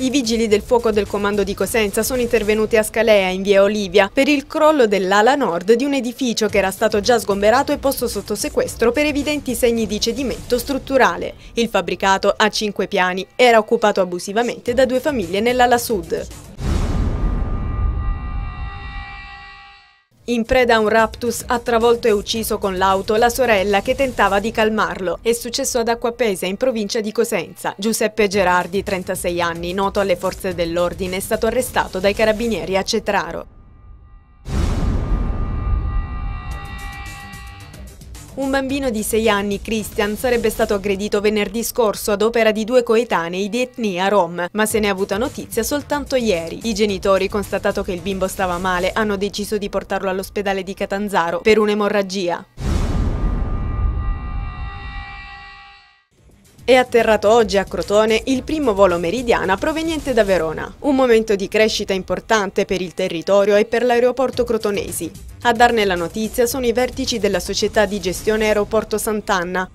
I vigili del fuoco del comando di Cosenza sono intervenuti a Scalea, in via Olivia, per il crollo dell'ala nord di un edificio che era stato già sgomberato e posto sotto sequestro per evidenti segni di cedimento strutturale. Il fabbricato, a 5 piani, era occupato abusivamente da 2 famiglie nell'ala sud. In preda a un raptus, ha travolto e ucciso con l'auto la sorella che tentava di calmarlo. È successo ad Acquapesa, in provincia di Cosenza. Giuseppe Gerardi, 36 anni, noto alle forze dell'ordine, è stato arrestato dai carabinieri a Cetraro. Un bambino di 6 anni, Christian, sarebbe stato aggredito venerdì scorso ad opera di 2 coetanei di etnia rom, ma se ne è avuta notizia soltanto ieri. I genitori, constatato che il bimbo stava male, hanno deciso di portarlo all'ospedale di Catanzaro per un'emorragia. È atterrato oggi a Crotone il primo volo Meridiana proveniente da Verona. Un momento di crescita importante per il territorio e per l'aeroporto crotonesi. A darne la notizia sono i vertici della società di gestione Aeroporto Sant'Anna,